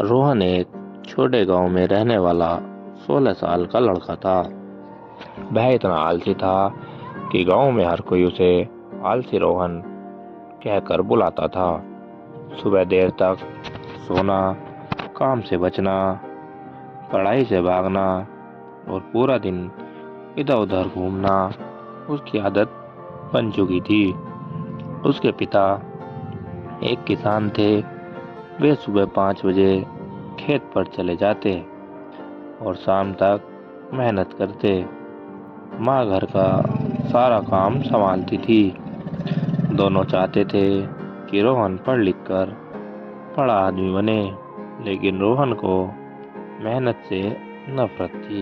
रोहन एक छोटे गांव में रहने वाला 16 साल का लड़का था। वह इतना आलसी था कि गांव में हर कोई उसे आलसी रोहन कहकर बुलाता था। सुबह देर तक सोना, काम से बचना, पढ़ाई से भागना और पूरा दिन इधर उधर घूमना उसकी आदत बन चुकी थी। उसके पिता एक किसान थे। वे सुबह 5 बजे खेत पर चले जाते और शाम तक मेहनत करते। माँ घर का सारा काम संभालती थी। दोनों चाहते थे कि रोहन पढ़ लिख कर बड़ा आदमी बने, लेकिन रोहन को मेहनत से नफरत थी।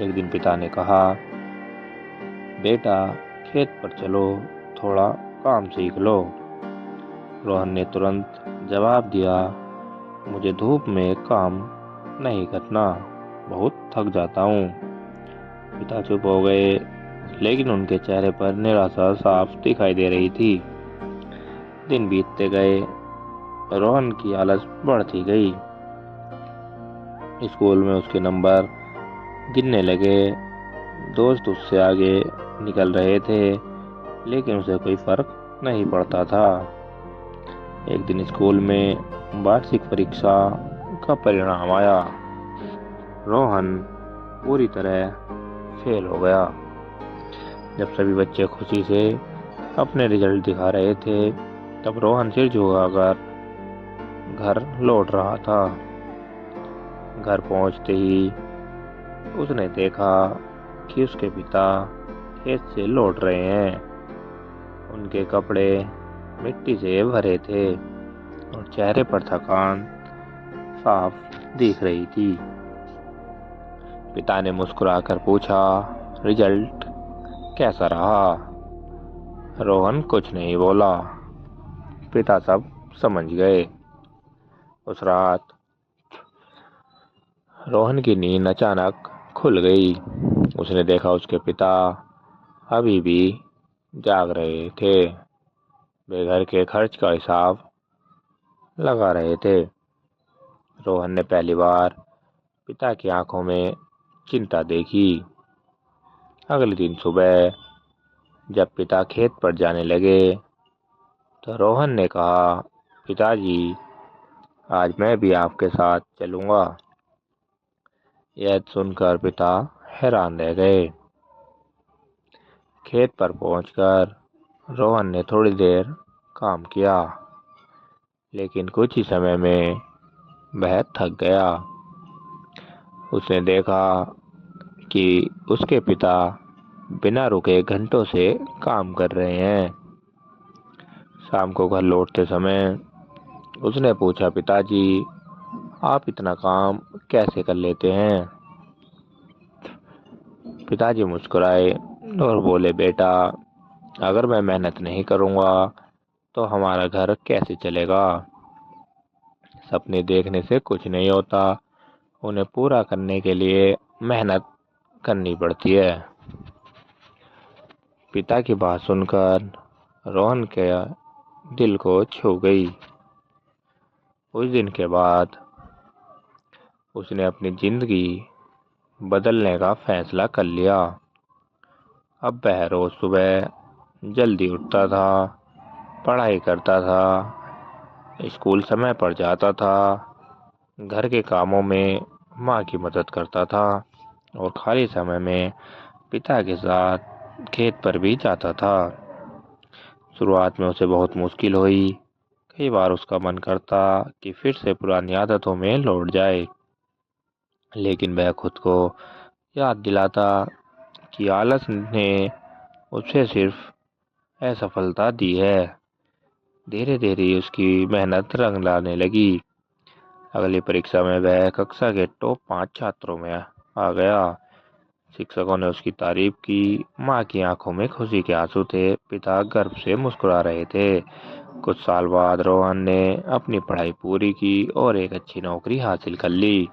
एक दिन पिता ने कहा, बेटा खेत पर चलो, थोड़ा काम सीख लो। रोहन ने तुरंत जवाब दिया, मुझे धूप में काम नहीं करना, बहुत थक जाता हूँ। पिता चुप हो गए, लेकिन उनके चेहरे पर निराशा साफ दिखाई दे रही थी। दिन बीतते गए, रोहन की आलस बढ़ती गई। स्कूल में उसके नंबर गिरने लगे। दोस्त उससे आगे निकल रहे थे, लेकिन उसे कोई फर्क नहीं पड़ता था। एक दिन स्कूल में वार्षिक परीक्षा का परिणाम आया। रोहन पूरी तरह फेल हो गया। जब सभी बच्चे खुशी से अपने रिजल्ट दिखा रहे थे, तब रोहन सिर झुकाकर घर लौट रहा था। घर पहुंचते ही उसने देखा कि उसके पिता खेत से लौट रहे हैं। उनके कपड़े मिट्टी से भरे थे और चेहरे पर थकान साफ दिख रही थी। पिता ने मुस्कुराकर पूछा, रिजल्ट कैसा रहा? रोहन कुछ नहीं बोला। पिता सब समझ गए। उस रात रोहन की नींद अचानक खुल गई। उसने देखा उसके पिता अभी भी जाग रहे थे। वे घर के खर्च का हिसाब लगा रहे थे। रोहन ने पहली बार पिता की आंखों में चिंता देखी। अगले दिन सुबह जब पिता खेत पर जाने लगे, तो रोहन ने कहा, पिताजी, आज मैं भी आपके साथ चलूंगा। यह सुनकर पिता हैरान रह गए। खेत पर पहुंचकर रोहन ने थोड़ी देर काम किया, लेकिन कुछ ही समय में वह थक गया। उसने देखा कि उसके पिता बिना रुके घंटों से काम कर रहे हैं। शाम को घर लौटते समय उसने पूछा, पिताजी, आप इतना काम कैसे कर लेते हैं? पिताजी मुस्कुराए और बोले, बेटा, अगर मैं मेहनत नहीं करूंगा तो हमारा घर कैसे चलेगा? सपने देखने से कुछ नहीं होता, उन्हें पूरा करने के लिए मेहनत करनी पड़ती है। पिता की बात सुनकर रोहन के दिल को छू गई। उस दिन के बाद उसने अपनी जिंदगी बदलने का फैसला कर लिया। अब वह रोज सुबह जल्दी उठता था, पढ़ाई करता था, स्कूल समय पर जाता था, घर के कामों में माँ की मदद करता था और खाली समय में पिता के साथ खेत पर भी जाता था। शुरुआत में उसे बहुत मुश्किल हुई। कई बार उसका मन करता कि फिर से पुरानी आदतों में लौट जाए, लेकिन वह खुद को याद दिलाता कि आलस ने उसे सिर्फ असफलता दी है। धीरे धीरे उसकी मेहनत रंग लाने लगी। अगली परीक्षा में वह कक्षा के टॉप 5 छात्रों में आ गया। शिक्षकों ने उसकी तारीफ की। माँ की आंखों में खुशी के आंसू थे। पिता गर्व से मुस्कुरा रहे थे। कुछ साल बाद रोहन ने अपनी पढ़ाई पूरी की और एक अच्छी नौकरी हासिल कर ली।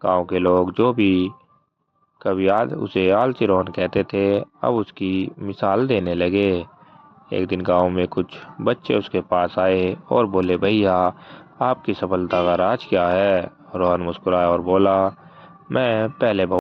गांव के लोग जो भी कभी उसे आलसी रोहन कहते थे, अब उसकी मिसाल देने लगे। एक दिन गांव में कुछ बच्चे उसके पास आए और बोले, भैया, आपकी सफलता का राज क्या है? रोहन मुस्कुराया और बोला, मैं पहले